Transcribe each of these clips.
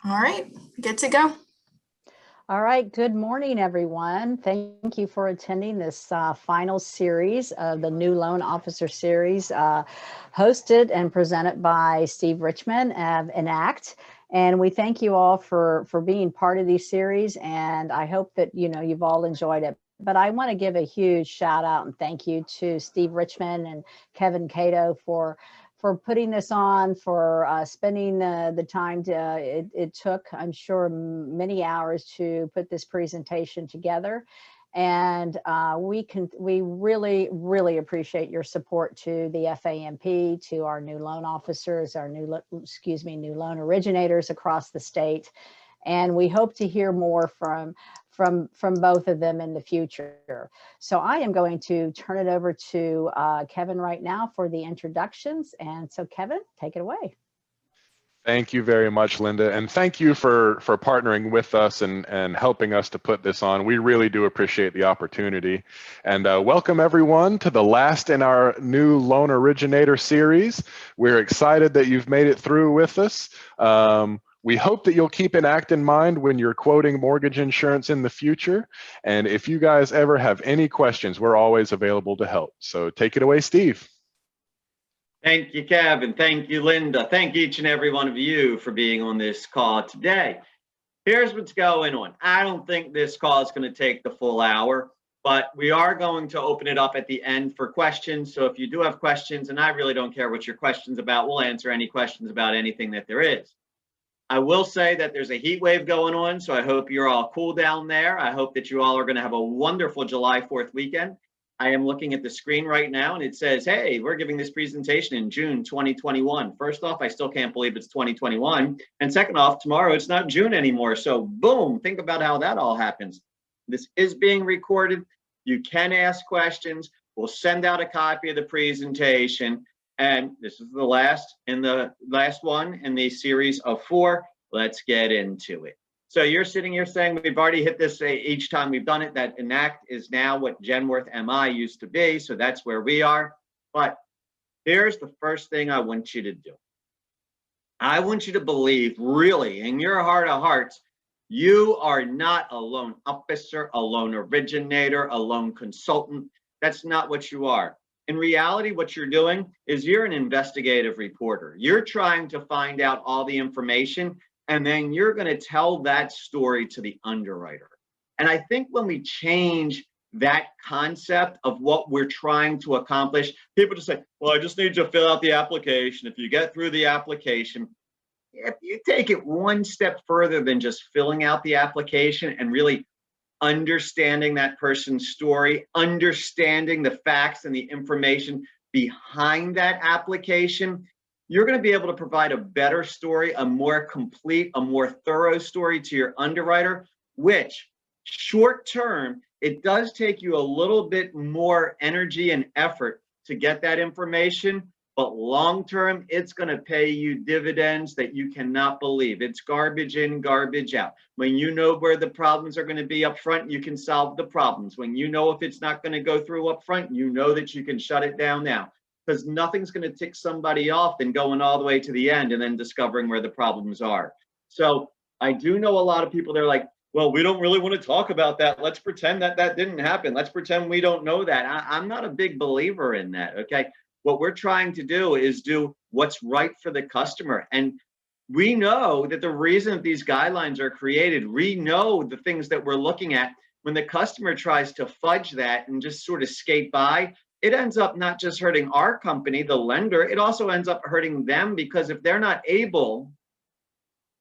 All right, good to go. All right, good morning, everyone. Thank you for attending this final series of the New Loan Officer Series, hosted and presented by Steve Richmond of Enact. And we thank you all for being part of these series, and I hope that you've all enjoyed it. But I want to give a huge shout out and thank you to Steve Richmond and Kevin Cato for putting this on, for spending the time it took, I'm sure, many hours to put this presentation together. And we really appreciate your support to the FAMP, to our new loan officers, our new loan originators across the state. And we hope to hear more from both of them in the future. So I am going to turn it over to Kevin right now for the introductions. And so Kevin, take it away. Thank you very much, Linda. And thank you for partnering with us and helping us to put this on. We really do appreciate the opportunity. And welcome everyone to the last in our new loan originator series. We're excited that you've made it through with us. We hope that you'll keep Enact in mind when you're quoting mortgage insurance in the future. And if you guys ever have any questions, we're always available to help. So take it away, Steve. Thank you, Kevin. Thank you, Linda. Thank each and every one of you for being on this call today. Here's what's going on. I don't think this call is going to take the full hour, but we are going to open it up at the end for questions. So if you do have questions, and I really don't care what your question's about, we'll answer any questions about anything that there is. I will say that there's a heat wave going on, so I hope you're all cool down there. I hope that you all are going to have a wonderful July 4th weekend. I am looking at the screen right now, and it says, hey, we're giving this presentation in June 2021. First off, I still can't believe it's 2021. And second off, tomorrow it's not June anymore. So boom, think about how that all happens. This is being recorded. You can ask questions. We'll send out a copy of the presentation. And this is the last one in the series of 4. Let's get into it. So you're sitting here saying we've already hit this each time we've done it, that Enact is now what Genworth MI used to be. So that's where we are. But here's the first thing I want you to do. I want you to believe, really, in your heart of hearts, you are not a loan officer, a loan originator, a loan consultant. That's not what you are. In reality, what you're doing is you're an investigative reporter. You're trying to find out all the information, and then you're going to tell that story to the underwriter. And I think when we change that concept of what we're trying to accomplish, people just say, well, I just need you to fill out the application. If you get through the application, if you take it one step further than just filling out the application and really understanding that person's story, understanding the facts and the information behind that application, you're going to be able to provide a better story, a more complete, a more thorough story to your underwriter, which short term, it does take you a little bit more energy and effort to get that information, but long term, it's going to pay you dividends that you cannot believe. It's garbage in, garbage out. When you know where the problems are going to be up front, you can solve the problems. When you know if it's not going to go through up front, you know that you can shut it down now. Because nothing's going to tick somebody off than going all the way to the end and then discovering where the problems are. So I do know a lot of people, they're like, well, we don't really want to talk about that. Let's pretend that that didn't happen. Let's pretend we don't know that. I'm not a big believer in that, okay? What we're trying to do is do what's right for the customer. And we know that the reason that these guidelines are created, we know the things that we're looking at. When the customer tries to fudge that and just sort of skate by, it ends up not just hurting our company, the lender, it also ends up hurting them, because if they're not able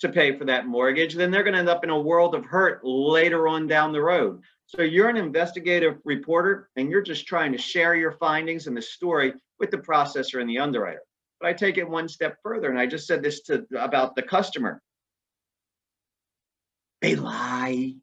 to pay for that mortgage, then they're going to end up in a world of hurt later on down the road. So you're an investigative reporter and you're just trying to share your findings and the story with the processor and the underwriter. But I take it one step further, and I just said this about the customer. They lie.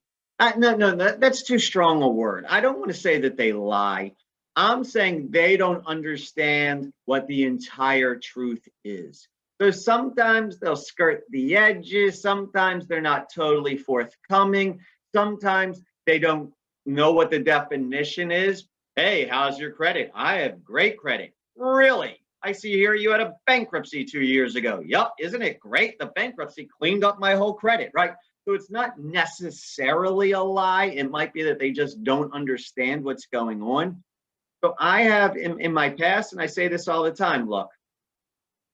No, that's too strong a word. I don't want to say that they lie. I'm saying they don't understand what the entire truth is. So sometimes they'll skirt the edges. Sometimes they're not totally forthcoming. Sometimes they don't know what the definition is. Hey, how's your credit? I have great credit. Really? I see here you had a bankruptcy 2 years ago. Yup, isn't it great? The bankruptcy cleaned up my whole credit, right? So it's not necessarily a lie. It might be that they just don't understand what's going on. So I have in my past, and I say this all the time, look,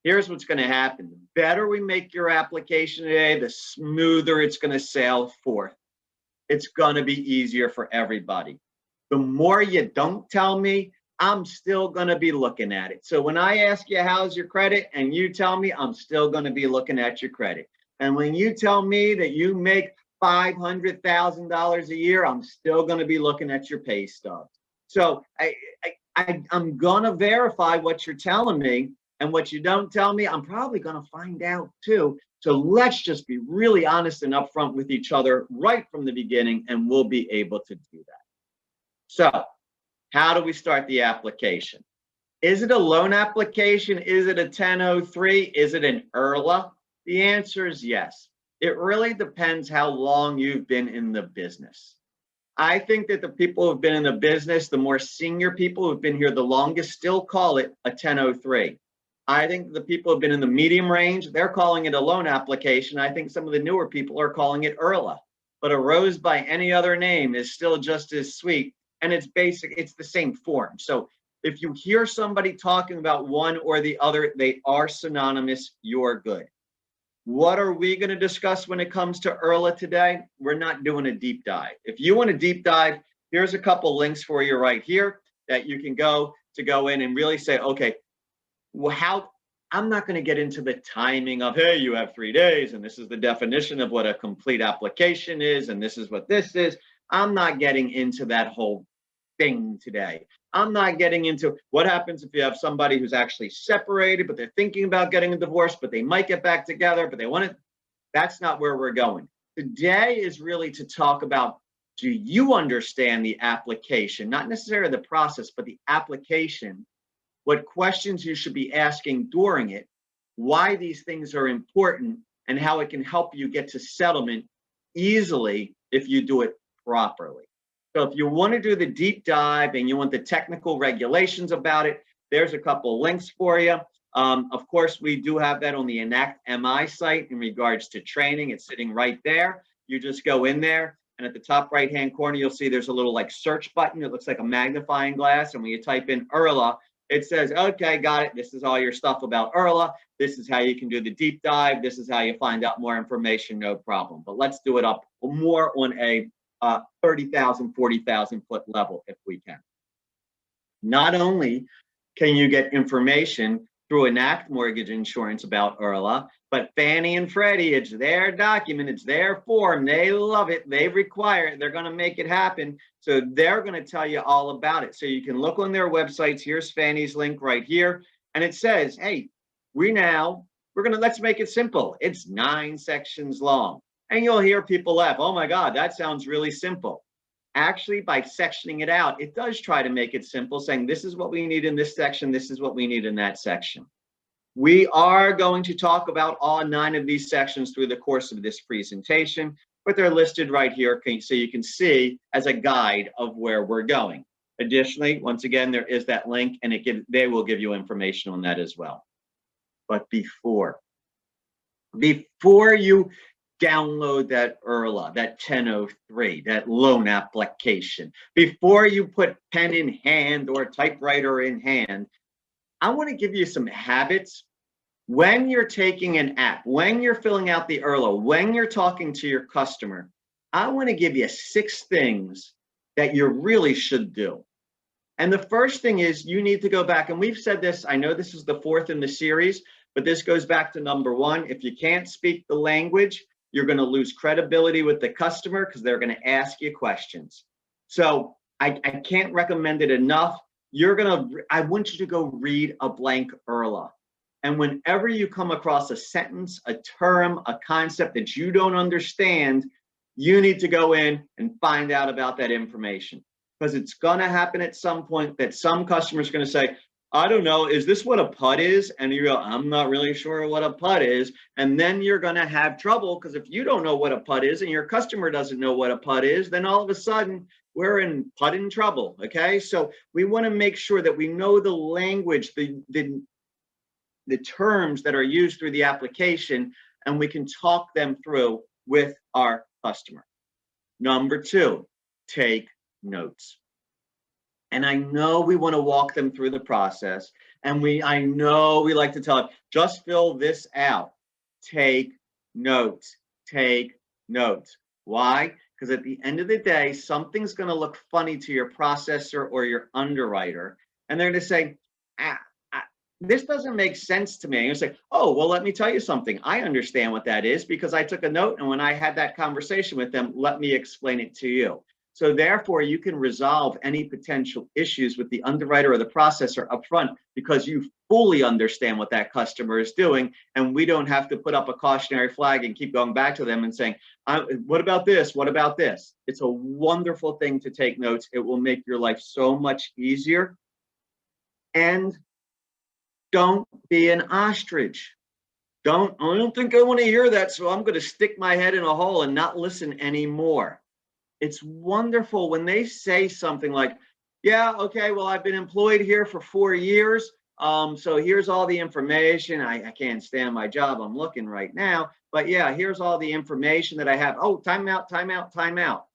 here's what's going to happen. The better we make your application today, the smoother it's going to sail forth. It's going to be easier for everybody. The more you don't tell me, I'm still going to be looking at it. So when I ask you, how's your credit? And you tell me, I'm still going to be looking at your credit. And when you tell me that you make $500,000 a year, I'm still going to be looking at your pay stubs. So I'm going to verify what you're telling me. And what you don't tell me, I'm probably going to find out too. So let's just be really honest and upfront with each other right from the beginning, and we'll be able to do that. So how do we start the application? Is it a loan application? Is it a 1003? Is it an IRLA? The answer is yes. It really depends how long you've been in the business. I think that the people who've been in the business, the more senior people who've been here the longest, still call it a 1003. I think the people who've been in the medium range, they're calling it a loan application. I think some of the newer people are calling it IRLA. But a rose by any other name is still just as sweet. And it's basic, it's the same form. So if you hear somebody talking about one or the other, they are synonymous, you're good. What are we going to discuss when it comes to IRLA today? We're not doing a deep dive. If you want a deep dive, here's a couple links for you right here that you can go in and really say, okay, well, I'm not going to get into the timing of, hey, you have 3 days, and this is the definition of what a complete application is, and this is what this is. I'm not getting into that whole thing today. I'm not getting into what happens if you have somebody who's actually separated, but they're thinking about getting a divorce, but they might get back together, but they want to. That's not where we're going. Today is really to talk about, do you understand the application, not necessarily the process, but the application, what questions you should be asking during it, why these things are important, and how it can help you get to settlement easily if you do it properly. So if you want to do the deep dive and you want the technical regulations about it, there's a couple links for you. Of course, we do have that on the Enact MI site in regards to training. It's sitting right there. You just go in there, and at the top right-hand corner, you'll see there's a little like search button. It looks like a magnifying glass. And when you type in IRLA, it says, okay, got it. This is all your stuff about IRLA. This is how you can do the deep dive. This is how you find out more information, no problem. But let's do it up more on a 30,000, 40,000 foot level if we can. Not only can you get information through Enact Mortgage Insurance about IRLA, but Fannie and Freddie, it's their document, it's their form. They love it. They require it. They're going to make it happen. So they're going to tell you all about it. So you can look on their websites. Here's Fannie's link right here. And it says, hey, let's make it simple. It's 9 sections long. And you'll hear people laugh. Oh my God, that sounds really simple. Actually, by sectioning it out, it does try to make it simple, saying this is what we need in this section, this is what we need in that section. We are going to talk about all 9 of these sections through the course of this presentation, but they're listed right here so you can see as a guide of where we're going. Additionally, once again, there is that link, and they will give you information on that as well. But before you download that IRLA, that 1003, that loan application, before you put pen in hand or typewriter in hand, I want to give you some habits. When you're taking an app, when you're filling out the IRLA, when you're talking to your customer, I want to give you 6 things that you really should do. And the first thing is you need to go back, and we've said this, I know this is the 4th in the series, but this goes back to number 1. If you can't speak the language, you're going to lose credibility with the customer because they're going to ask you questions. So I can't recommend it enough. I want you to go read a blank IRLA. And whenever you come across a sentence, a term, a concept that you don't understand, you need to go in and find out about that information. Because it's going to happen at some point that some customer is going to say, I don't know, is this what a PUD is? And you go, I'm not really sure what a PUD is. And then you're going to have trouble, because if you don't know what a PUD is and your customer doesn't know what a PUD is, then all of a sudden we're in trouble, okay? So we want to make sure that we know the language, the the terms that are used through the application, and we can talk them through with our customer. Number two, take notes. And I know we want to walk them through the process. And I know we like to tell them, just fill this out. Take notes. Take notes. Why? Because at the end of the day, something's going to look funny to your processor or your underwriter. And they're going to say, this doesn't make sense to me. And you say, oh, well, let me tell you something. I understand what that is because I took a note. And when I had that conversation with them, let me explain it to you. So therefore, you can resolve any potential issues with the underwriter or the processor up front because you fully understand what that customer is doing. And we don't have to put up a cautionary flag and keep going back to them and saying, what about this? What about this? It's a wonderful thing to take notes. It will make your life so much easier. And don't be an ostrich. I don't think I want to hear that, so I'm going to stick my head in a hole and not listen anymore. It's wonderful when they say something like, yeah, okay, well, I've been employed here for 4 years. So here's all the information. I can't stand my job. I'm looking right now. But yeah, here's all the information that I have. Oh, time out, time out, time out.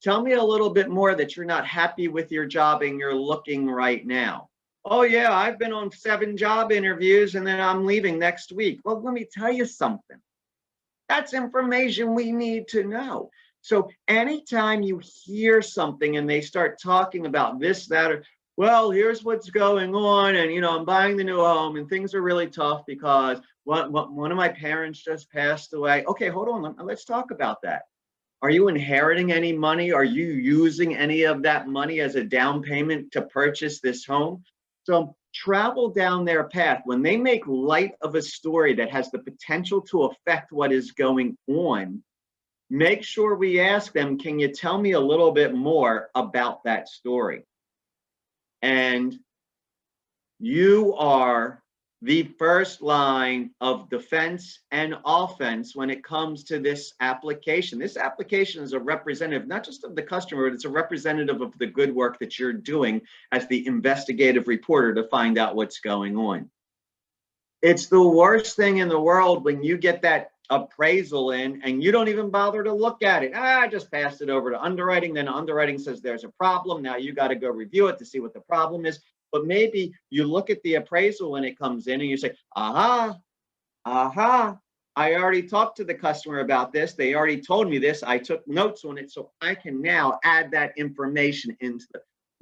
Tell me a little bit more that you're not happy with your job and you're looking right now. Oh, yeah, I've been on 7 job interviews and then I'm leaving next week. Well, let me tell you something. That's information we need to know. So anytime you hear something and they start talking about this, that, or, well, here's what's going on. And, I'm buying the new home and things are really tough because one of my parents just passed away. Okay, hold on. Let's talk about that. Are you inheriting any money? Are you using any of that money as a down payment to purchase this home? So travel down their path. When they make light of a story that has the potential to affect what is going on, make sure we ask them, can you tell me a little bit more about that story? And you are the first line of defense and offense when it comes to this application. This application is a representative, not just of the customer, but it's a representative of the good work that you're doing as the investigative reporter to find out what's going on. It's the worst thing in the world when you get that appraisal in and you don't even bother to look at it. I just passed it over to underwriting. Then underwriting says there's a problem. Now you got to go review it to see what the problem is. But maybe you look at the appraisal when it comes in and you say, aha, I already talked to the customer about this. They already told me this. I took notes on it. So I can now add that information into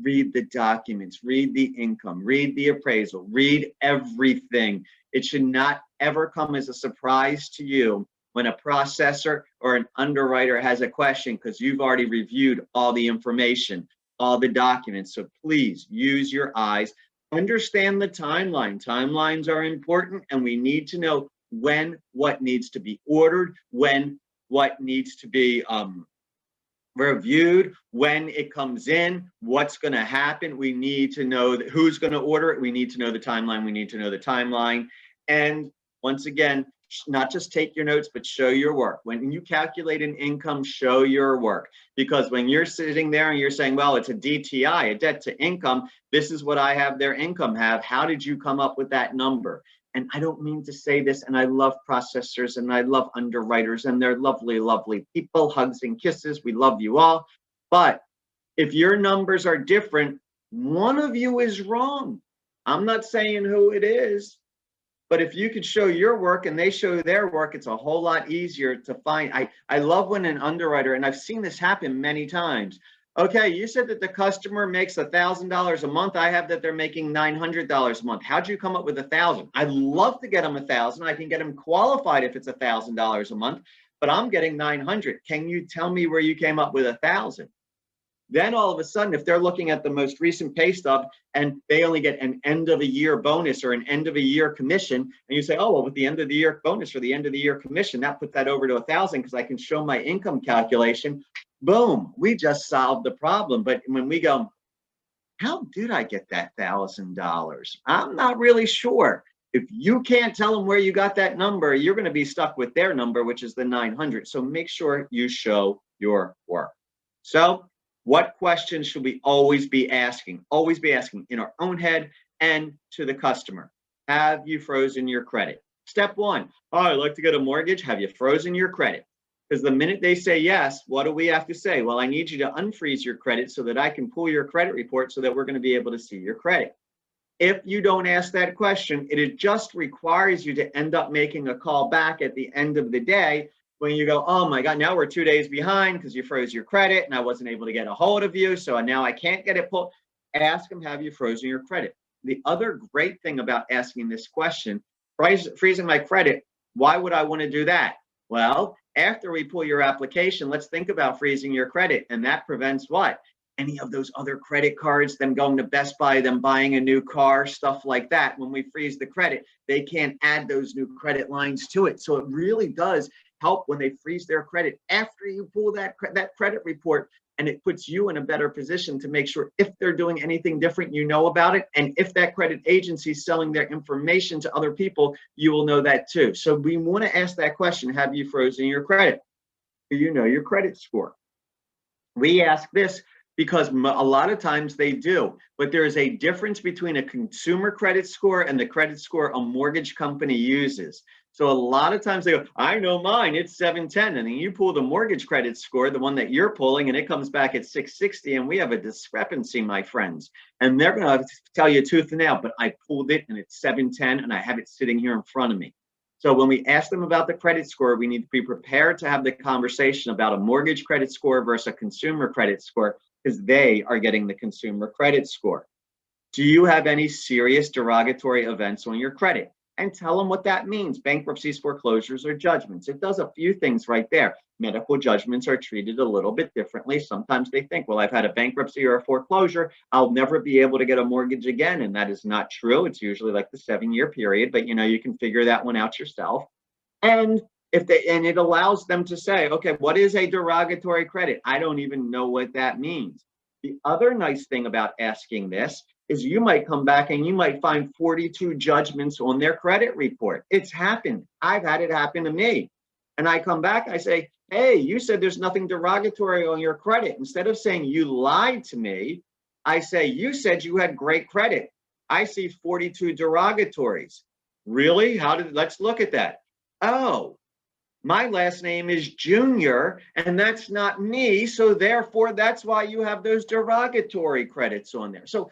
read the documents, read the income, read the appraisal, read everything. It should not ever come as a surprise to you when a processor or an underwriter has a question because you've already reviewed all the information, all the documents. So please use your eyes, understand the timeline. Timelines are important and we need to know when what needs to be ordered, when what needs to be reviewed, when it comes in, what's going to happen. We need to know who's going to order it. We need to know the timeline. We need to know the timeline. And once again, not just take your notes, but show your work. When you calculate an income, show your work. Because when you're sitting there and you're saying, well, it's a DTI, a debt to income, this is what I have their income have. How did you come up with that number? And I don't mean to say this, and I love processors and I love underwriters and they're lovely, lovely people, hugs and kisses. We love you all. But if your numbers are different, one of you is wrong. I'm not saying who it is, but if you could show your work and they show their work, it's a whole lot easier to find. I love when an underwriter, and I've seen this happen many times. Okay, you said that the customer makes $1,000 a month. I have that they're making $900 a month. How'd you come up with 1,000? I'd love to get them 1,000. I can get them qualified if it's $1,000 a month, but I'm getting 900. Can you tell me where you came up with 1,000? Then all of a sudden, if they're looking at the most recent pay stub and they only get an end of a year bonus or an end of a year commission, and you say, oh, well, with the end of the year bonus or the end of the year commission, that puts that over to 1,000 because I can show my income calculation. Boom, we just solved the problem. But when we go, how did I get that $1,000? I'm not really sure. If you can't tell them where you got that number, you're going to be stuck with their number, which is the 900. So make sure you show your work. So what questions should we always be asking? Always be asking in our own head and to the customer. have you frozen your credit? Step one, oh, I'd like to get a mortgage. Have you frozen your credit? Because the minute they say yes, what do we have to say? Well, I need you to unfreeze your credit so that I can pull your credit report so that we're going to be able to see your credit. If you don't ask that question, it just requires you to end up making a call back at the end of the day when you go, oh my God, now we're 2 days behind because you froze your credit and I wasn't able to get a hold of you. So now I can't get it pulled. Ask them, have you frozen your credit? The other great thing about asking this question, freezing my credit, why would I want to do that? Well, after we pull your application, let's think about freezing your credit. And that prevents what? Any of those other credit cards, them going to Best Buy, them buying a new car, stuff like that. When we freeze the credit, they can't add those new credit lines to it. So it really does help when they freeze their credit after you pull that credit report, and it puts you in a better position to make sure if they're doing anything different, you know about it. And if that credit agency is selling their information to other people, you will know that too. So we want to ask that question, have you frozen your credit? Do you know your credit score? We ask this because a lot of times they do, but there is a difference between a consumer credit score and the credit score a mortgage company uses. So a lot of times they go, I know mine, it's 710. And then you pull the mortgage credit score, the one that you're pulling, and it comes back at 660. And we have a discrepancy, my friends. And they're going to tell you tooth and nail, but I pulled it and it's 710 and I have it sitting here in front of me. So when we ask them about the credit score, we need to be prepared to have the conversation about a mortgage credit score versus a consumer credit score, because they are getting the consumer credit score. Do you have any serious derogatory events on your credit? And tell them what that means. Bankruptcies, foreclosures, or judgments. It does a few things right there. Medical judgments are treated a little bit differently. Sometimes they think, well, I've had a bankruptcy or a foreclosure, I'll never be able to get a mortgage again. And that is not true. It's usually like the 7-year period, but you can figure that one out yourself. And it allows them to say, okay, what is a derogatory credit? I don't even know what that means. The other nice thing about asking this is you might come back and you might find 42 judgments on their credit report. It's happened. I've had it happen to me. And I come back, I say, hey, you said there's nothing derogatory on your credit. Instead of saying you lied to me, I say, you said you had great credit. I see 42 derogatories. Really? Let's look at that. Oh, my last name is Junior, and that's not me. So therefore, that's why you have those derogatory credits on there. So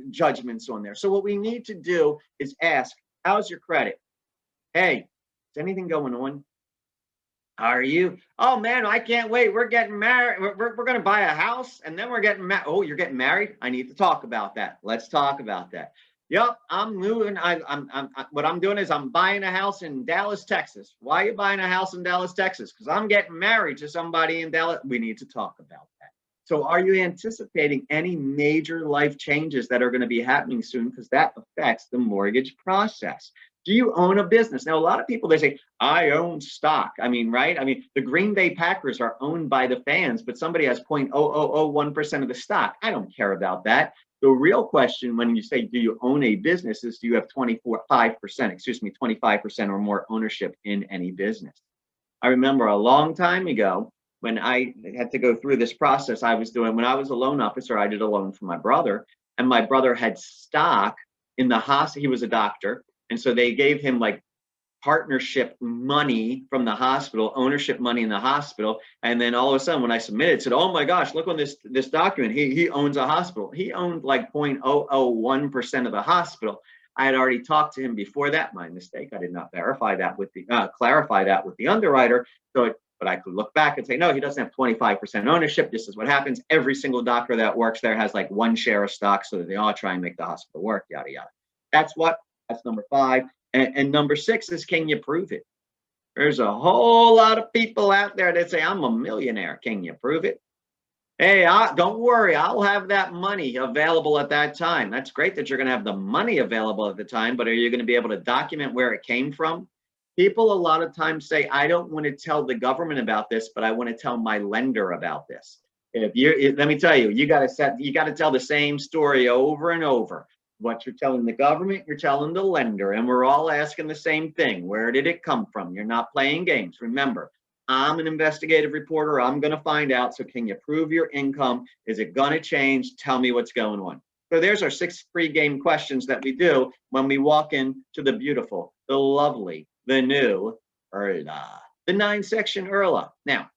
judgments on there. So what we need to do is ask, how's your credit? Hey, is anything going on? Are you? Oh man, I can't wait. We're getting married. We're going to buy a house, and then we're getting married. Oh, you're getting married? I need to talk about that. Let's talk about that. Yep, I'm moving. What I'm doing is I'm buying a house in Dallas, Texas. Why are you buying a house in Dallas, Texas? Because I'm getting married to somebody in Dallas. We need to talk about that. So are you anticipating any major life changes that are going to be happening soon? Because that affects the mortgage process. Do you own a business? Now, a lot of people, they say, I own stock. I mean, right? I mean, the Green Bay Packers are owned by the fans, but somebody has 0.0001% of the stock. I don't care about that. The real question when you say, do you own a business, is do you have 25% or more ownership in any business? I remember a long time ago when I had to go through this process when I was a loan officer, I did a loan for my brother, and my brother had stock in the hospital. He was a doctor. And so they gave him like partnership money from the hospital, ownership money in the hospital. And then all of a sudden, when I submitted, it said, oh my gosh, look on this document. He owns a hospital. He owned like 0.001% of the hospital. I had already talked to him before that. My mistake. I did not clarify that with the underwriter. But I could look back and say, no, he doesn't have 25% ownership. This is what happens. Every single doctor that works there has like one share of stock so that they all try and make the hospital work, yada, yada. That's number 5. And number 6 is, can you prove it? There's a whole lot of people out there that say, I'm a millionaire. Can you prove it? Hey, don't worry. I'll have that money available at that time. That's great that you're going to have the money available at the time, but are you going to be able to document where it came from? People a lot of times say, I don't want to tell the government about this, but I want to tell my lender about this. Let me tell you, you got to tell the same story over and over. What you're telling the government, you're telling the lender, and we're all asking the same thing. Where did it come from? You're not playing games. Remember, I'm an investigative reporter. I'm going to find out. So can you prove your income? Is it going to change? Tell me what's going on. So there's our 6 pre-game questions that we do when we walk into the beautiful, the lovely, the new Erla, the 9-section Erla. Now,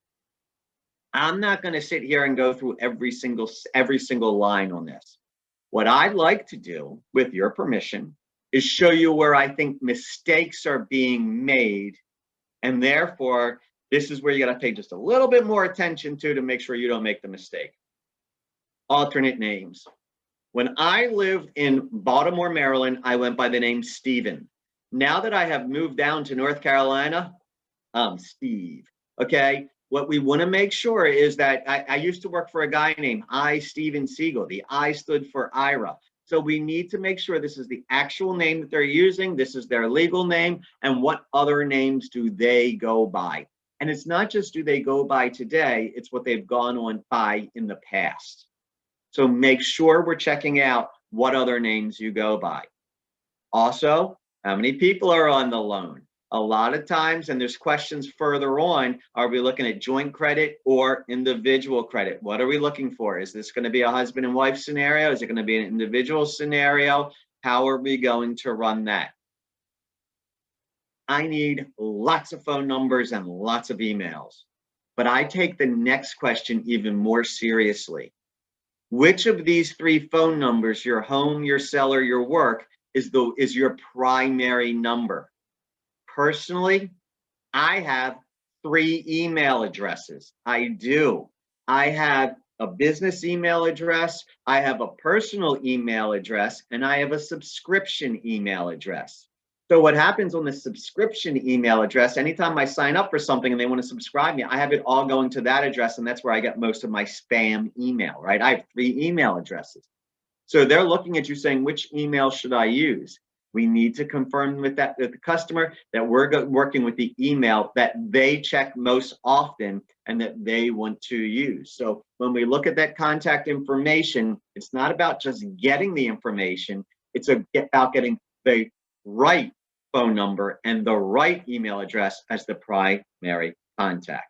I'm not going to sit here and go through every single line on this. What I'd like to do, with your permission, is show you where I think mistakes are being made, and therefore this is where you got to pay just a little bit more attention to make sure you don't make the mistake. Alternate names. When I lived in Baltimore, Maryland, I went by the name Steven. Now that I have moved down to North Carolina, I'm Steve. Okay. What we want to make sure is that I used to work for a guy named Steven Siegel. The I stood for Ira. So we need to make sure this is the actual name that they're using. This is their legal name. And what other names do they go by? And it's not just do they go by today, it's what they've gone on by in the past. So make sure we're checking out what other names you go by. Also, how many people are on the loan? A lot of times, and there's questions further on, are we looking at joint credit or individual credit? What are we looking for? Is this going to be a husband and wife scenario? Is it going to be an individual scenario? How are we going to run that? I need lots of phone numbers and lots of emails, but I take the next question even more seriously. Which of these 3 phone numbers, your home, your cell, or your work, is your primary number? Personally, I have 3 email addresses. I do. I have a business email address, I have a personal email address, and I have a subscription email address. So what happens on the subscription email address, anytime I sign up for something and they want to subscribe me, I have it all going to that address, and that's where I get most of my spam email, right? I have 3 email addresses. So they're looking at you saying, which email should I use? We need to confirm with the customer that we're working with the email that they check most often and that they want to use. So when we look at that contact information, it's not about just getting the information, it's about getting the right phone number and the right email address as the primary contact.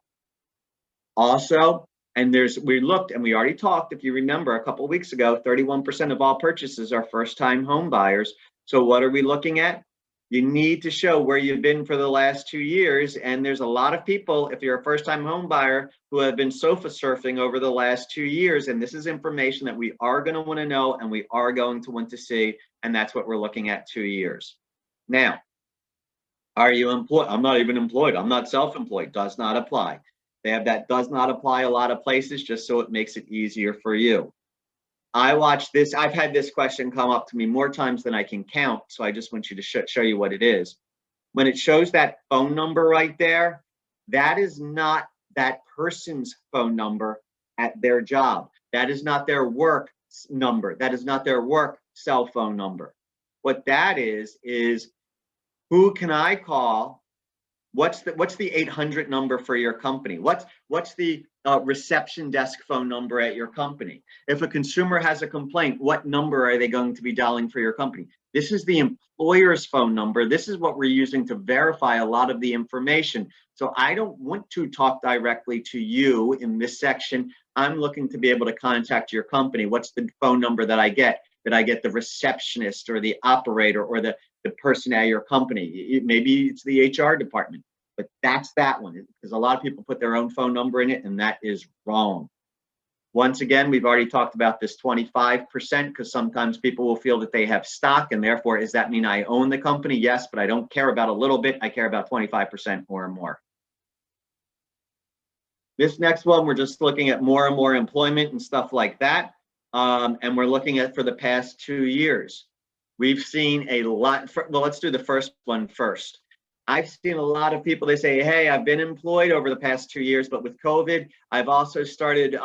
Also, and we looked and we already talked, if you remember a couple of weeks ago, 31% of all purchases are first-time home buyers. So what are we looking at? You need to show where you've been for the last 2 years. And there's a lot of people, if you're a first-time home buyer, who have been sofa surfing over the last 2 years. And this is information that we are going to want to know and we are going to want to see. And that's what we're looking at, 2 years. Now, are you employed? I'm not even employed. I'm not self-employed. Does not apply. They have that does not apply a lot of places just so it makes it easier for you. I watched this. I've had this question come up to me more times than I can count. So I just want you to show you what it is. When it shows that phone number right there, that is not that person's phone number at their job. That is not their work number. That is not their work cell phone number. What that is who can I call? What's the 800 number for your company? What's the reception desk phone number at your company? If a consumer has a complaint, what number are they going to be dialing for your company? This is the employer's phone number. This is what we're using to verify a lot of the information. So I don't want to talk directly to you in this section. I'm looking to be able to contact your company. What's the phone number that I get? Did I get the receptionist or the operator or the person at your company? Maybe it's the HR department, but that's that one, because a lot of people put their own phone number in it, and that is wrong. Once again, we've already talked about this 25%, because sometimes people will feel that they have stock, and therefore, does that mean I own the company? Yes, but I don't care about a little bit. I care about 25% or more. This next one, we're just looking at more and more employment and stuff like that. And we're looking at for the past 2 years. We've seen a lot. Well, let's do the first one first. I've seen a lot of people, they say, hey, I've been employed over the past 2 years, but with COVID, I've also started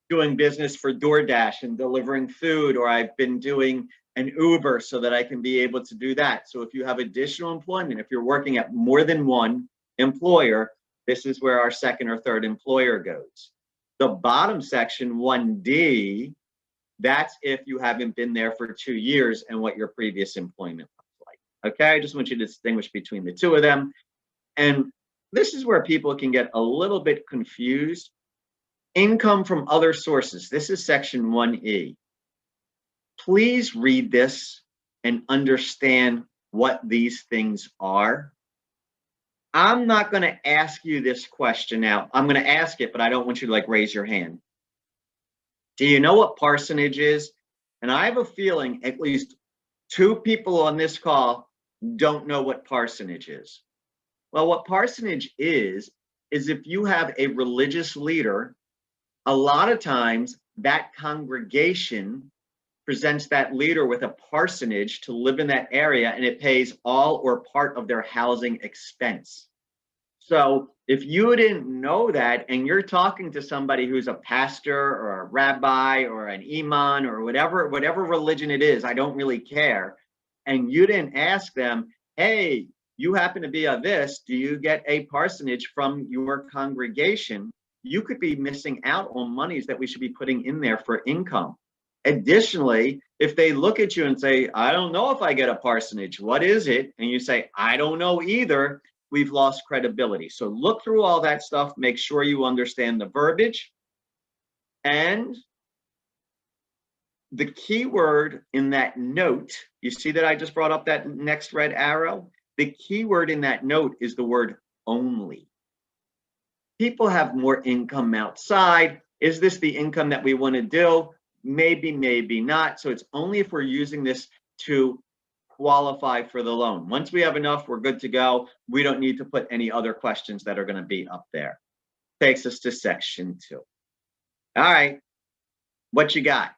doing business for DoorDash and delivering food, or I've been doing an Uber so that I can be able to do that. So if you have additional employment, if you're working at more than one employer, this is where our second or third employer goes. The bottom section, 1D, that's if you haven't been there for 2 years and what your previous employment looks like. Okay, I just want you to distinguish between the two of them. And this is where people can get a little bit confused. Income from other sources. This is section 1E. please read this and understand what these things are. I'm not going to ask you this question now. I'm going to ask it, but I don't want you to like raise your hand. Do you know what parsonage is? And I have a feeling at least 2 people on this call don't know what parsonage is. Well, what parsonage is if you have a religious leader, a lot of times that congregation presents that leader with a parsonage to live in that area, and it pays all or part of their housing expense. So if you didn't know that, and you're talking to somebody who's a pastor or a rabbi or an imam or whatever religion it is, I don't really care, and you didn't ask them, hey, you happen to be a this, do you get a parsonage from your congregation? You could be missing out on monies that we should be putting in there for income. Additionally, if they look at you and say, I don't know if I get a parsonage, what is it? And you say, I don't know either, we've lost credibility. So look through all that stuff, make sure you understand the verbiage. And the key word in that note, you see that I just brought up that next red arrow? The key word in that note is the word only. People have more income outside. Is this the income that we want to do? Maybe, maybe not. So it's only if we're using this to qualify for the loan. Once we have enough, we're good to go. We don't need to put any other questions that are going to be up there. Takes us to section 2. All right, what you got?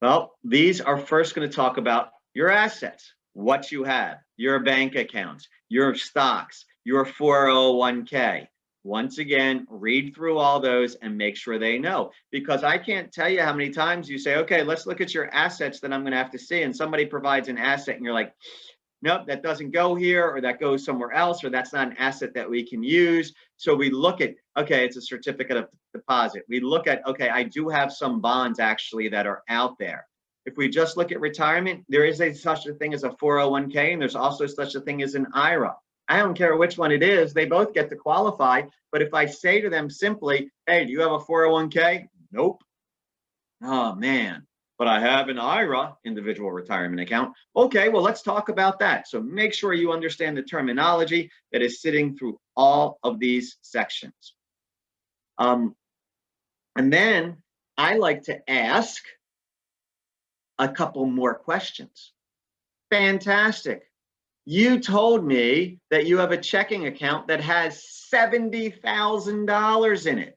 Well, these are first going to talk about your assets, what you have, your bank accounts, your stocks, your 401k. Once again, read through all those and make sure they know, because I can't tell you how many times you say, okay, let's look at your assets that I'm going to have to see. And somebody provides an asset and you're like, nope, that doesn't go here, or that goes somewhere else, or that's not an asset that we can use. So we look at, okay, it's a certificate of deposit. We look at, okay, I do have some bonds actually that are out there. If we just look at retirement, there is such a thing as a 401k, and there's also such a thing as an IRA. I don't care which one it is, they both get to qualify. But if I say to them simply, hey, do you have a 401k? Nope. Oh man, but I have an IRA, individual retirement account. Okay, well, let's talk about that. So make sure you understand the terminology that is sitting through all of these sections. And then I like to ask a couple more questions. Fantastic. You told me that you have a checking account that has $70,000 in it.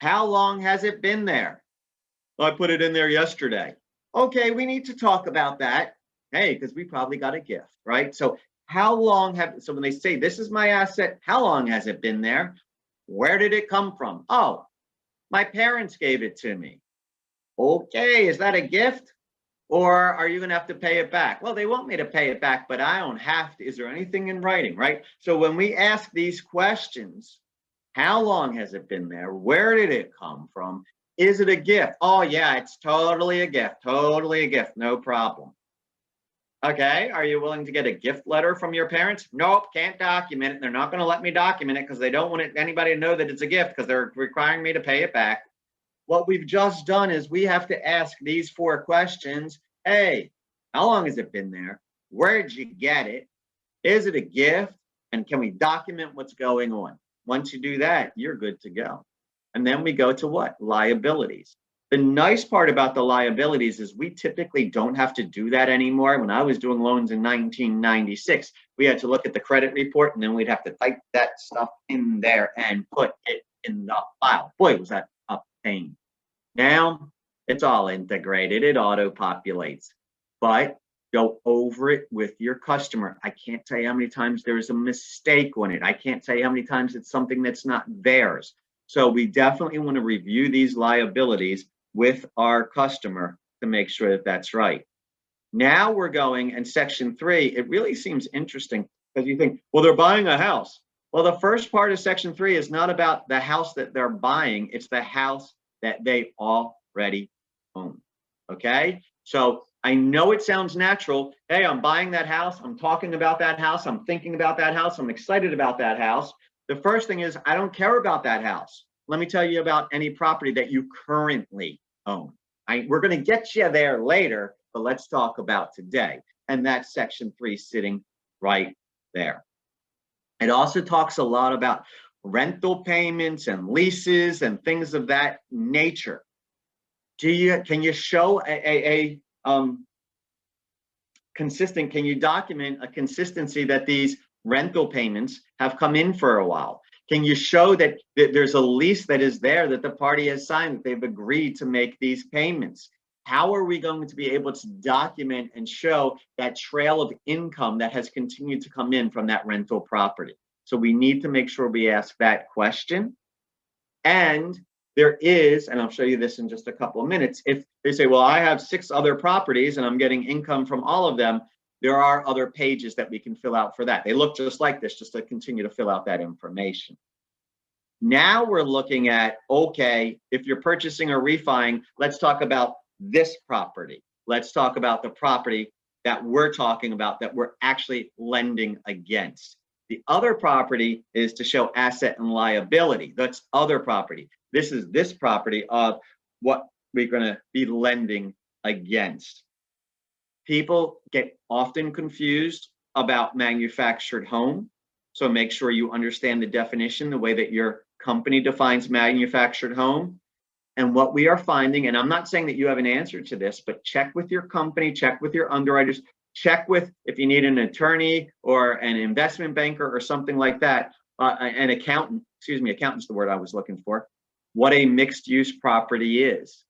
How long has it been there? I put it in there yesterday. Okay, we need to talk about that. Hey, because we probably got a gift, right? So how long so when they say, this is my asset, how long has it been there? Where did it come from? Oh, my parents gave it to me. Okay, is that a gift? Or are you going to have to pay it back? Well, they want me to pay it back, but I don't have to. Is there anything in writing, right? So when we ask these questions, how long has it been there? Where did it come from? Is it a gift? Oh, yeah, it's totally a gift. Totally a gift. No problem. Okay, are you willing to get a gift letter from your parents? Nope, can't document it. They're not going to let me document it because they don't want anybody to know that it's a gift because they're requiring me to pay it back. What we've just done is we have to ask these 4 questions. Hey, how long has it been there? Where did you get it? Is it a gift? And can we document what's going on? Once you do that, you're good to go. And then we go to what? Liabilities. The nice part about the liabilities is we typically don't have to do that anymore. When I was doing loans in 1996, we had to look at the credit report and then we'd have to type that stuff in there and put it in the file. Boy, was that a pain. Now it's all integrated, it auto-populates, but go over it with your customer. I can't tell you how many times there's a mistake on it. I can't tell you how many times it's something that's not theirs. So we definitely want to review these liabilities with our customer to make sure that that's right. Now we're going in section 3. It really seems interesting because you think, well, they're buying a house. Well, the first part of section 3 is not about the house that they're buying. It's the house that they already own. Okay, so I know it sounds natural. Hey, I'm buying that house. I'm talking about that house. I'm thinking about that house. I'm excited about that house. The first thing is, I don't care about that house. Let me tell you about any property that you currently own. We're going to get you there later, but let's talk about today. And that's section 3 sitting right there. It also talks a lot about rental payments and leases and things of that nature. Can you show can you document a consistency that these rental payments have come in for a while? Can you show that there's a lease that is there that the party has signed, that they've agreed to make these payments? How are we going to be able to document and show that trail of income that has continued to come in from that rental property? So we need to make sure we ask that question. And there is, and I'll show you this in just a couple of minutes, if they say, well, I have 6 other properties and I'm getting income from all of them, there are other pages that we can fill out for that. They look just like this, just to continue to fill out that information. Now we're looking at, okay, if you're purchasing or refining, let's talk about this property. Let's talk about the property that we're talking about that we're actually lending against. The other property is to show asset and liability. That's other property. This is this property of what we're going to be lending against. People get often confused about manufactured home. So make sure you understand the definition, the way that your company defines manufactured home. And what we are finding, and I'm not saying that you have an answer to this, but check with your company, check with your underwriters, check with, if you need an attorney or an investment banker or something like that, an accountant, accountant's the word I was looking for, what a mixed use property is.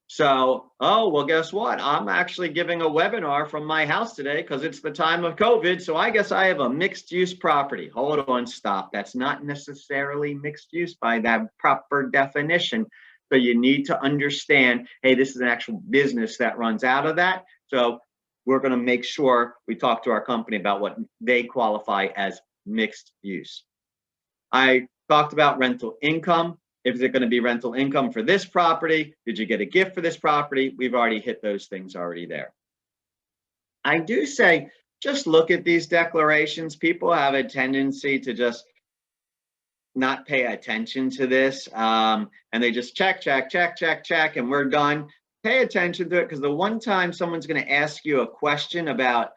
So, oh, well, guess what? I'm actually giving a webinar from my house today because it's the time of COVID. So I guess I have a mixed use property. Hold on, stop. That's not necessarily mixed use by that proper definition. So you need to understand, hey, this is an actual business that runs out of that. So we're going to make sure we talk to our company about what they qualify as mixed use. I talked about rental income. Is it going to be rental income for this property? Did you get a gift for this property? We've already hit those things already there. I do say, just look at these declarations. People have a tendency to just not pay attention to this. And they just check, and we're done. Pay attention to it, because the one time someone's going to ask you a question about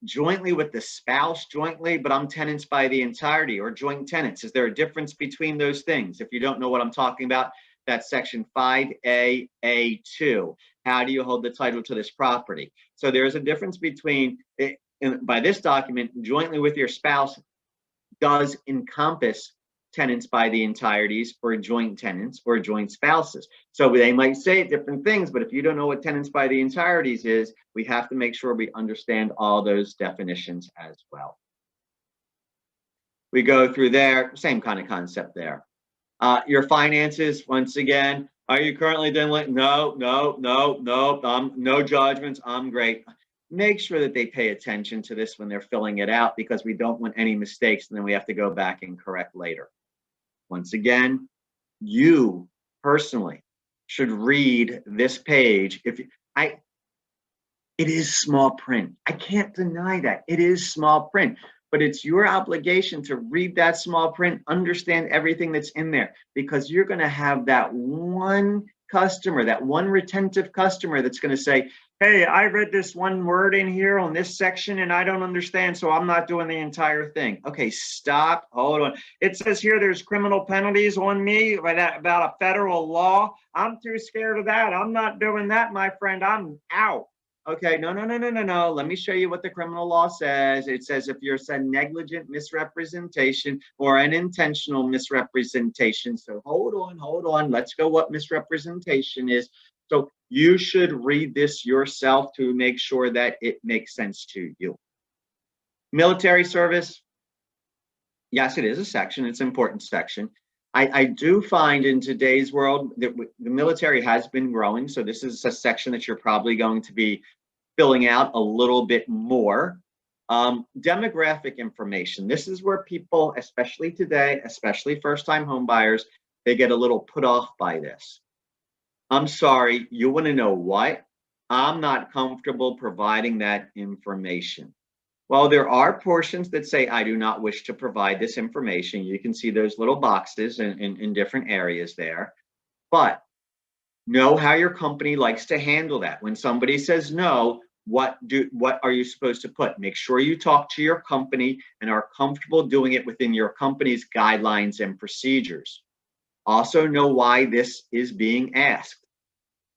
jointly with the spouse, but I'm tenants by the entirety, or joint tenants. Is there a difference between those things? If you don't know what I'm talking about, that's section 5A(a)(2). How do you hold the title to this property? So there's a difference between, by this document, jointly with your spouse does encompass tenants by the entireties, or joint tenants, or joint spouses. So they might say different things, but if you don't know what tenants by the entireties is, we have to make sure we understand all those definitions as well. We go through there, same kind of concept there. Your finances, once again, are you currently doing? No, no judgments, I'm great. Make sure that they pay attention to this when they're filling it out, because we don't want any mistakes and then we have to go back and correct later. Once again, you personally should read this page. It is small print. I can't deny that. It is small print, but it's your obligation to read that small print, understand everything that's in there, because you're going to have that one customer, that one retentive customer that's going to say, hey, I read this one word in here on this section and I don't understand, so I'm not doing the entire thing. Okay, stop, hold on. It says here there's criminal penalties on me about a federal law. I'm too scared of that. I'm not doing that, my friend. I'm out. Okay, no. Let me show you what the criminal law says. It says if you're said negligent misrepresentation or an intentional misrepresentation. So hold on. Let's go what misrepresentation is. So you should read this yourself to make sure that it makes sense to you. Military service. Yes, it is a section. It's an important section. I do find in today's world that the military has been growing. So this is a section that you're probably going to be filling out a little bit more. Demographic information. This is where people, especially today, especially first-time home buyers, they get a little put off by this. I'm sorry, you want to know what? I'm not comfortable providing that information. Well, there are portions that say, I do not wish to provide this information. You can see those little boxes in different areas there. But Know how your company likes to handle that. When somebody says no, what are you supposed to put? Make sure you talk to your company and are comfortable doing it within your company's guidelines and procedures. Also know why this is being asked.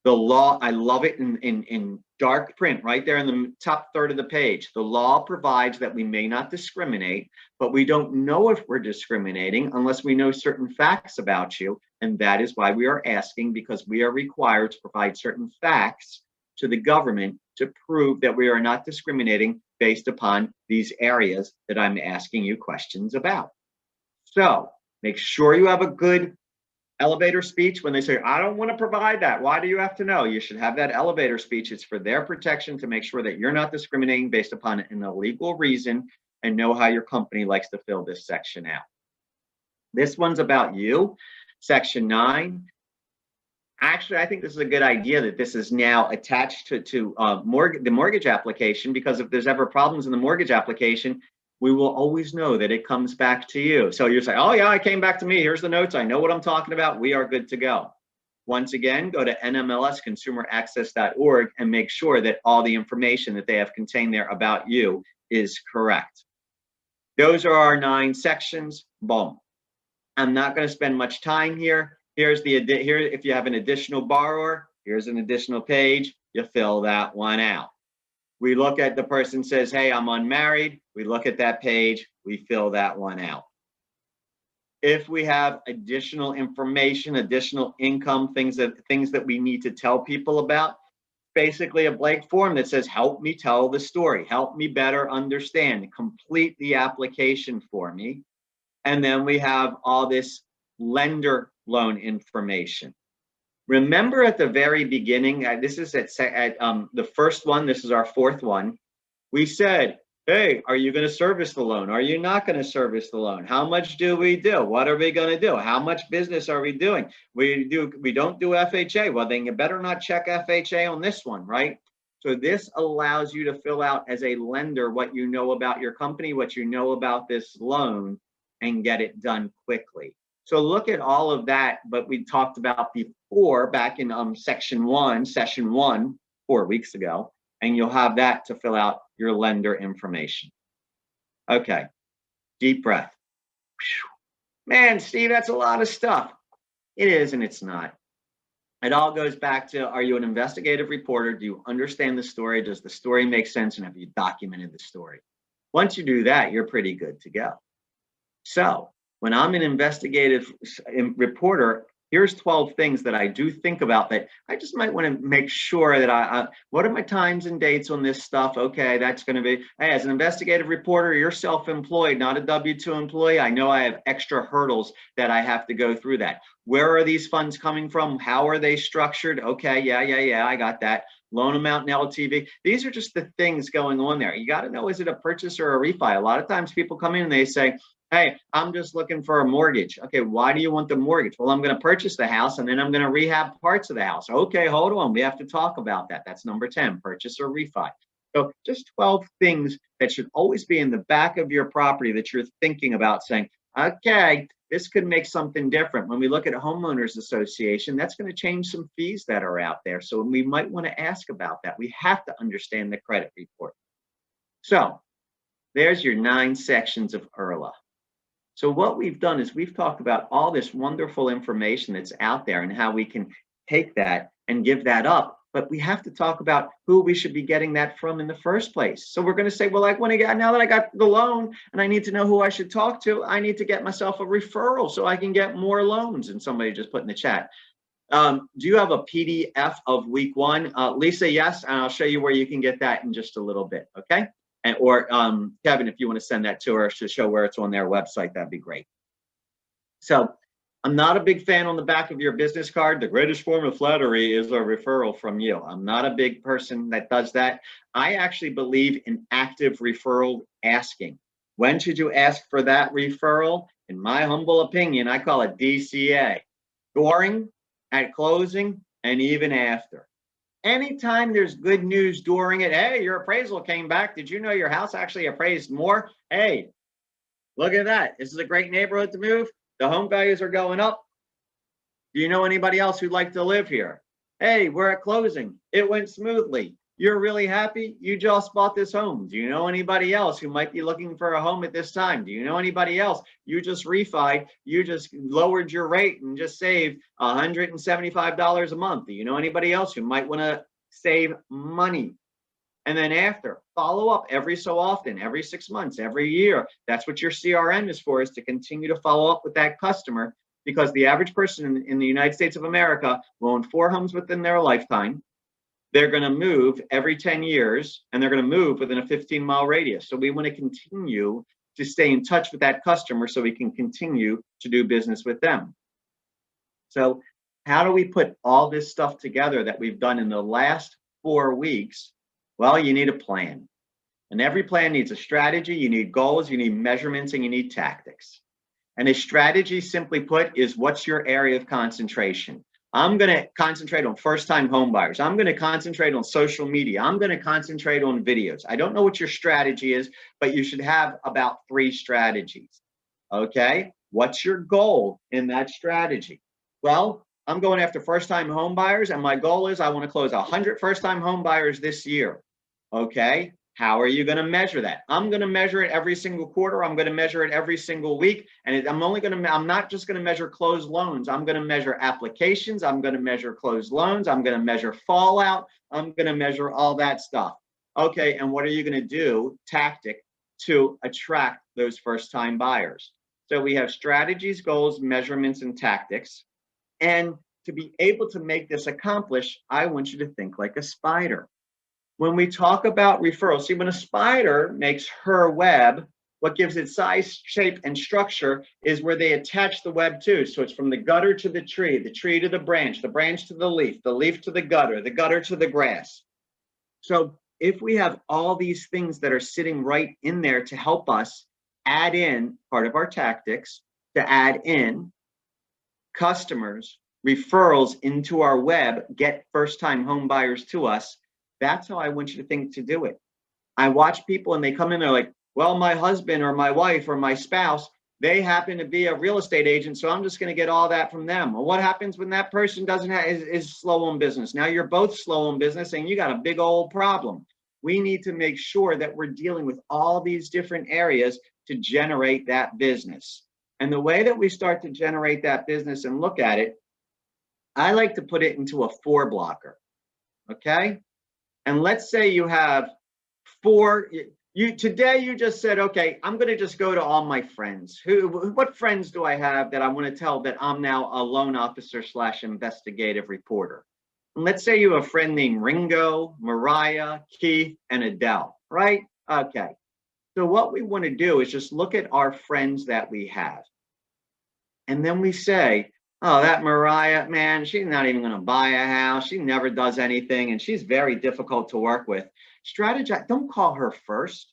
The law, I love it in dark print right there in the top third of the page. The law provides that we may not discriminate, but we don't know if we're discriminating unless we know certain facts about you. And that is why we are asking, because we are required to provide certain facts to the government to prove that we are not discriminating based upon these areas that I'm asking you questions about. So make sure you have a good elevator speech. When they say, I don't want to provide that, why do you have to know? You should have that elevator speech. It's for their protection, to make sure that you're not discriminating based upon an illegal reason, and know how your company likes to fill this section out. This one's about you. Section 9. Actually, I think this is a good idea that this is now attached to the mortgage application, because if there's ever problems in the mortgage application, we will always know that it comes back to you. So you're saying, oh yeah, it came back to me. Here's the notes. I know what I'm talking about. We are good to go. Once again, go to nmlsconsumeraccess.org and make sure that all the information that they have contained there about you is correct. Those are our 9 sections. Boom. I'm not going to spend much time here. Here's here, if you have an additional borrower, here's an additional page. You fill that one out. We look at the person says, hey, I'm unmarried. We look at that page, we fill that one out. If we have additional information, additional income, things that we need to tell people about, basically a blank form that says, help me tell the story, help me better understand, complete the application for me. And then we have all this lender loan information. Remember at the very beginning, this is at the first one, this is our 4th one, we said, hey, are you going to service the loan? Are you not going to service the loan? How much do we do? What are we going to do? How much business are we doing? We don't do FHA. Well, then you better not check FHA on this one, right? So this allows you to fill out as a lender what you know about your company, what you know about this loan, and get it done quickly. So look at all of that, but we talked about before back in session 1, 4 weeks ago, and you'll have that to fill out your lender information. Okay, deep breath. Man, Steve, that's a lot of stuff. It is and it's not. It all goes back to, are you an investigative reporter? Do you understand the story? Does the story make sense? And have you documented the story? Once you do that, you're pretty good to go. So when I'm an investigative reporter, here's 12 things that I do think about that I just might want to make sure that what are my times and dates on this stuff? Okay, that's going to be, hey, as an investigative reporter, you're self-employed, not a W-2 employee. I know I have extra hurdles that I have to go through that. Where are these funds coming from? How are they structured? Okay, yeah, I got that. Loan amount and LTV. These are just the things going on there. You got to know, is it a purchase or a refi? A lot of times people come in and they say, hey, I'm just looking for a mortgage. Okay, why do you want the mortgage? Well, I'm going to purchase the house and then I'm going to rehab parts of the house. Okay, hold on. We have to talk about that. That's number 10, purchase or refi. So just 12 things that should always be in the back of your property that you're thinking about saying, okay, this could make something different. When we look at a homeowners association, that's going to change some fees that are out there. So we might want to ask about that. We have to understand the credit report. So there's your 9 sections of IRLA. So what we've done is we've talked about all this wonderful information that's out there and how we can take that and give that up. But we have to talk about who we should be getting that from in the first place. So we're going to say, well, now that I got the loan and I need to know who I should talk to, I need to get myself a referral so I can get more loans. And somebody just put in the chat, do you have a PDF of week 1? Lisa, yes. And I'll show you where you can get that in just a little bit. Okay. Or Kevin, if you want to send that to her to show where it's on their website, that'd be great. So I'm not a big fan on the back of your business card. The greatest form of flattery is a referral from you. I'm not a big person that does that. I actually believe in active referral asking. When should you ask for that referral? In my humble opinion, I call it DCA. During, at closing, and even after. Anytime there's good news during it, hey, your appraisal came back. Did you know your house actually appraised more? Hey, look at that. This is a great neighborhood to move. The home values are going up. Do you know anybody else who'd like to live here? Hey, we're at closing. It went smoothly. You're really happy? You just bought this home. Do you know anybody else who might be looking for a home at this time? Do you know anybody else? You just refied, you just lowered your rate and just saved $175 a month. Do you know anybody else who might want to save money? And then after, follow up every so often, every 6 months, every year. That's what your CRM is for, is to continue to follow up with that customer, because the average person in the United States of America will own 4 homes within their lifetime. They're going to move every 10 years, and they're going to move within a 15-mile radius. So we want to continue to stay in touch with that customer so we can continue to do business with them. So how do we put all this stuff together that we've done in the last 4 weeks? Well, you need a plan. And every plan needs a strategy. You need goals, you need measurements, and you need tactics. And a strategy, simply put, is what's your area of concentration? I'm going to concentrate on first-time home buyers. I'm going to concentrate on social media. I'm going to concentrate on videos. I don't know what your strategy is, but you should have about 3 strategies. Okay? What's your goal in that strategy? Well, I'm going after first-time home buyers, and my goal is I want to close 100 first-time home buyers this year. Okay? How are you going to measure that? I'm going to measure it every single quarter. I'm going to measure it every single week. And I'm not just going to measure closed loans. I'm going to measure applications. I'm going to measure closed loans. I'm going to measure fallout. I'm going to measure all that stuff. Okay. And what are you going to do, tactic, to attract those first-time buyers? So we have strategies, goals, measurements, and tactics. And to be able to make this accomplish, I want you to think like a spider. When we talk about referrals, see, when a spider makes her web, what gives it size, shape, and structure is where they attach the web to. So it's from the gutter to the tree to the branch to the leaf to the gutter to the grass. So if we have all these things that are sitting right in there to help us add in, part of our tactics, to add in customers, referrals into our web, get first-time home buyers to us, that's how I want you to think to do it. I watch people and they come in, they're like, well, my husband or my wife or my spouse, they happen to be a real estate agent, so I'm just going to get all that from them. Well, what happens when that person is slow on business? Now you're both slow on business and you got a big old problem. We need to make sure that we're dealing with all these different areas to generate that business. And the way that we start to generate that business and look at it, I like to put it into a 4 blocker. Okay? And let's say you have 4, today you just said, okay, I'm going to just go to all my friends. What friends do I have that I want to tell that I'm now a loan officer / investigative reporter? And let's say you have a friend named Ringo, Mariah, Keith, and Adele, right? Okay. So what we want to do is just look at our friends that we have. And then we say, oh, that Mariah, man, she's not even going to buy a house. She never does anything, and she's very difficult to work with. Strategize. Don't call her first.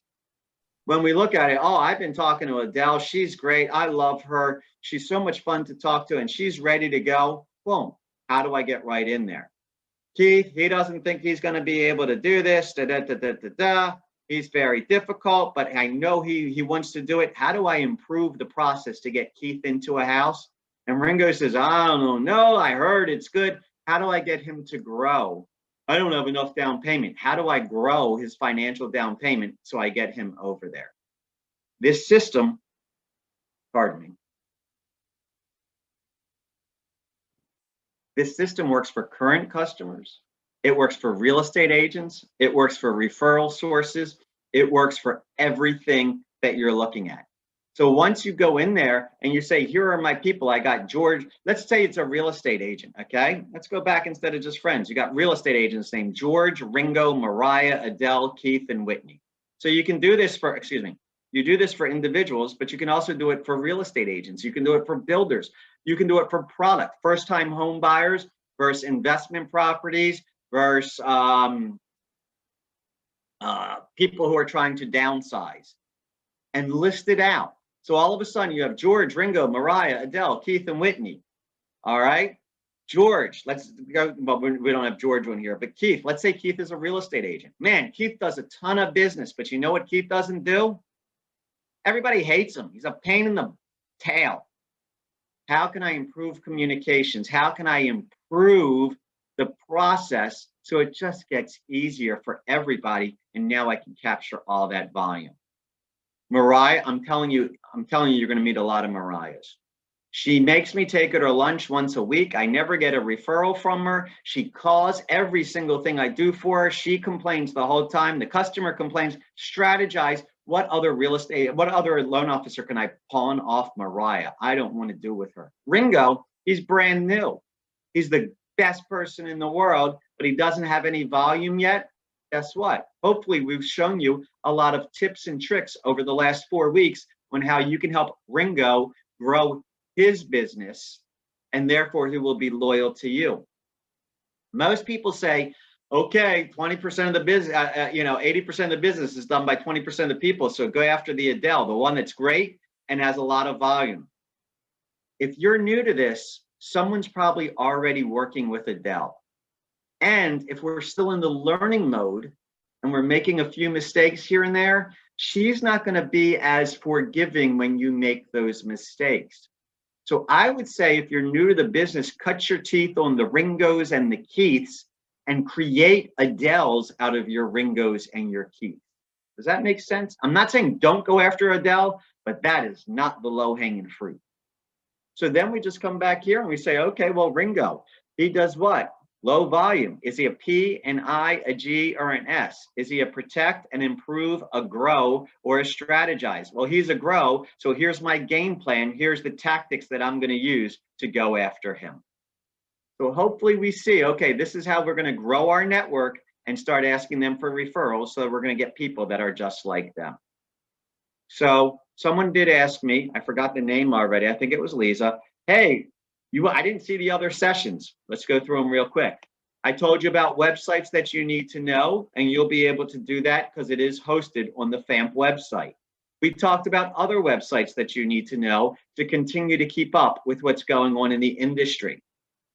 When we look at it, oh, I've been talking to Adele. She's great. I love her. She's so much fun to talk to, and she's ready to go. Boom. How do I get right in there? Keith, he doesn't think he's going to be able to do this. He's very difficult, but I know he wants to do it. How do I improve the process to get Keith into a house? And Ringo says, I don't know. I heard it's good. How do I get him to grow? I don't have enough down payment. How do I grow his financial down payment so I get him over there? This system, this system works for current customers. It works for real estate agents. It works for referral sources. It works for everything that you're looking at. So once you go in there and you say, here are my people, I got George, let's say it's a real estate agent, okay? Let's go back instead of just friends. You got real estate agents named George, Ringo, Mariah, Adele, Keith, and Whitney. So you can do this for, you do this for individuals, but you can also do it for real estate agents. You can do it for builders. You can do it for product, first-time home buyers versus investment properties versus people who are trying to downsize, and list it out. So all of a sudden you have George, Ringo, Mariah, Adele, Keith, and Whitney. All right. George, let's go. Well, we don't have George on here, but Keith, let's say Keith is a real estate agent. Man, Keith does a ton of business, but you know what Keith doesn't do? Everybody hates him. He's a pain in the tail. How can I improve communications? How can I improve the process so it just gets easier for everybody. And now I can capture all that volume. Mariah, I'm telling you, you're going to meet a lot of Mariahs. She makes me take her to lunch once a week. I never get a referral from her. She calls every single thing I do for her. She complains the whole time. The customer complains. Strategize. What other loan officer can I pawn off Mariah? I don't want to do with her. Ringo, he's brand new. He's the best person in the world, but he doesn't have any volume yet. Guess what? Hopefully we've shown you a lot of tips and tricks over the last 4 weeks on how you can help Ringo grow his business, and therefore he will be loyal to you. Most people say, okay, 20% of the business, 80% of the business is done by 20% of the people. So go after the Adele, the one that's great and has a lot of volume. If you're new to this, someone's probably already working with Adele. And if we're still in the learning mode and we're making a few mistakes here and there, she's not going to be as forgiving when you make those mistakes. So I would say if you're new to the business, cut your teeth on the Ringos and the Keiths and create Adeles out of your Ringos and your Keiths. Does that make sense? I'm not saying don't go after Adele, but that is not the low-hanging fruit. So then we just come back here and we say, okay, well, Ringo, he does what? Low volume. Is he a P, an I, a G, or an S? Is he a protect, an improve, a grow, or a strategize? Well, he's a grow. So here's my game plan. Here's the tactics that I'm going to use to go after him. So hopefully we see, okay, this is how we're going to grow our network and start asking them for referrals. So we're going to get people that are just like them. So someone did ask me, I forgot the name already. I think it was Lisa. Hey, I didn't see the other sessions. Let's go through them real quick. I told you about websites that you need to know, and you'll be able to do that because it is hosted on the FAMP website. We talked about other websites that you need to know to continue to keep up with what's going on in the industry.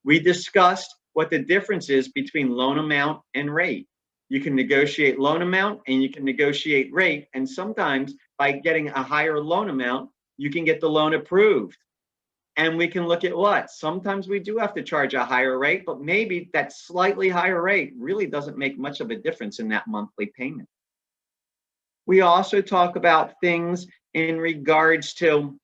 We discussed what the difference is between loan amount and rate. You can negotiate loan amount and you can negotiate rate, and sometimes by getting a higher loan amount, you can get the loan approved. And we can look at what? Sometimes we do have to charge a higher rate, but maybe that slightly higher rate really doesn't make much of a difference in that monthly payment. We also talk about things in regards to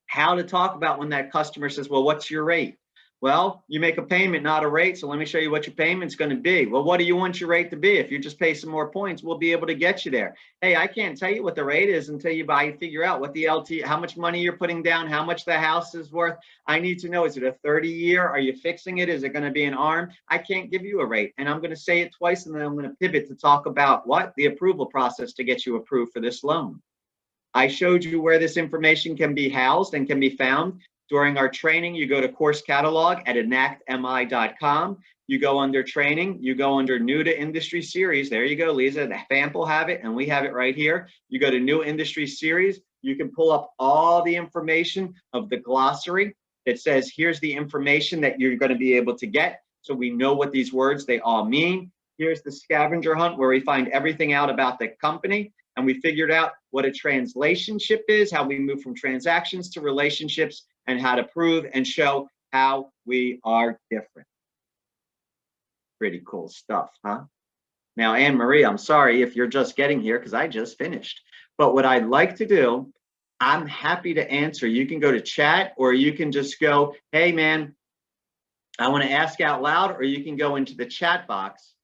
how to talk about when that customer says, well, what's your rate? Well, you make a payment, not a rate. So let me show you what your payment's going to be. Well, what do you want your rate to be? If you just pay some more points, we'll be able to get you there. Hey, I can't tell you what the rate is until you figure out what the LT, how much money you're putting down, how much the house is worth. I need to know, is it a 30-year? Are you fixing it? Is it going to be an ARM? I can't give you a rate. And I'm going to say it twice, and then I'm going to pivot to talk about what? The approval process to get you approved for this loan. I showed you where this information can be housed and can be found. During our training, you go to course catalog at enactmi.com. You go under training, you go under new to industry series. There you go, Lisa. The FAMP will have it, and we have it right here. You go to new industry series. You can pull up all the information of the glossary that says, here's the information that you're going to be able to get. So we know what these words, they all mean. Here's the scavenger hunt where we find everything out about the company. And we figured out what a translationship is, how we move from transactions to relationships, and how to prove and show how we are different. Pretty cool stuff, huh? Now, Anne Marie, I'm sorry if you're just getting here because I just finished. But what I'd like to do, I'm happy to answer. You can go to chat, or you can just go, hey, man, I want to ask out loud, or you can go into the chat box.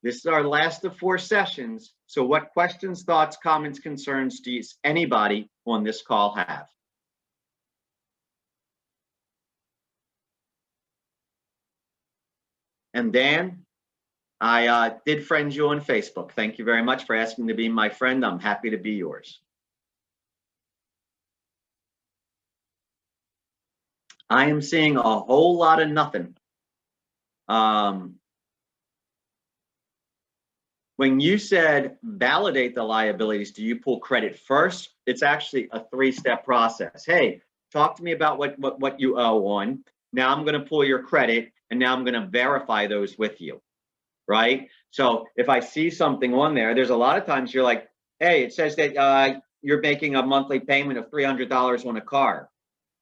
This is our last of 4 sessions. So what questions, thoughts, comments, concerns does anybody on this call have? And Dan, I did friend you on Facebook. Thank you very much for asking to be my friend. I'm happy to be yours. I am seeing a whole lot of nothing. When you said validate the liabilities, do you pull credit first? It's actually a 3-step process. Hey, talk to me about what you owe on. Now I'm going to pull your credit, and now I'm going to verify those with you, right? So if I see something on there, there's a lot of times you're like, hey, it says that you're making a monthly payment of $300 on a car.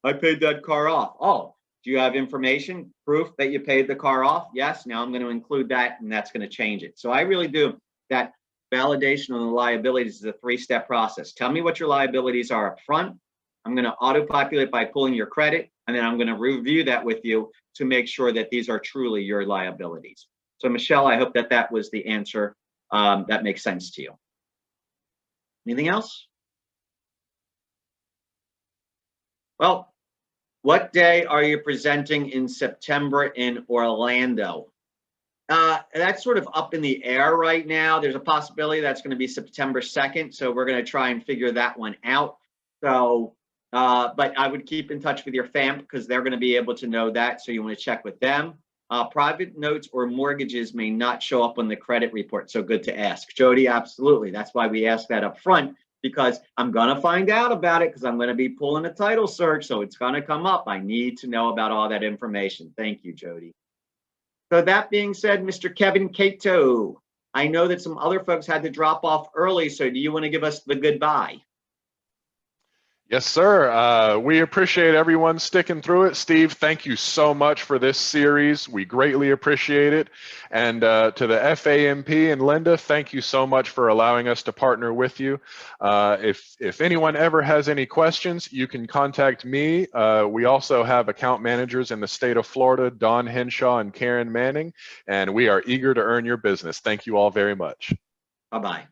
I paid that car off. Oh, Do you have information, proof that you paid the car off? Yes. Now I'm going to include that, and that's going to change it. So I really do that. Validation on the liabilities is a 3-step process. Tell me what your liabilities are up front. I'm going to auto-populate by pulling your credit, and then I'm going to review that with you to make sure that these are truly your liabilities. So Michelle, I hope that that was the answer that makes sense to you. Anything else? Well, what day are you presenting in September in Orlando? That's sort of up in the air right now. There's a possibility that's going to be September 2nd. So we're going to try and figure that one out. So, but I would keep in touch with your FAMP because they're going to be able to know that. So you want to check with them. Private notes or mortgages may not show up on the credit report. So good to ask. Jody, absolutely. That's why we ask that up front, because I'm going to find out about it because I'm going to be pulling a title search. So it's going to come up. I need to know about all that information. Thank you, Jody. So that being said, Mr. Kevin Cato, I know that some other folks had to drop off early. So do you want to give us the goodbye? Yes, sir. We appreciate everyone sticking through it. Steve, thank you so much for this series. We greatly appreciate it. And to the FAMP and Linda, thank you so much for allowing us to partner with you. If anyone ever has any questions, you can contact me. We also have account managers in the state of Florida, Dawn Henshaw and Karen Manning, and we are eager to earn your business. Thank you all very much. Bye-bye.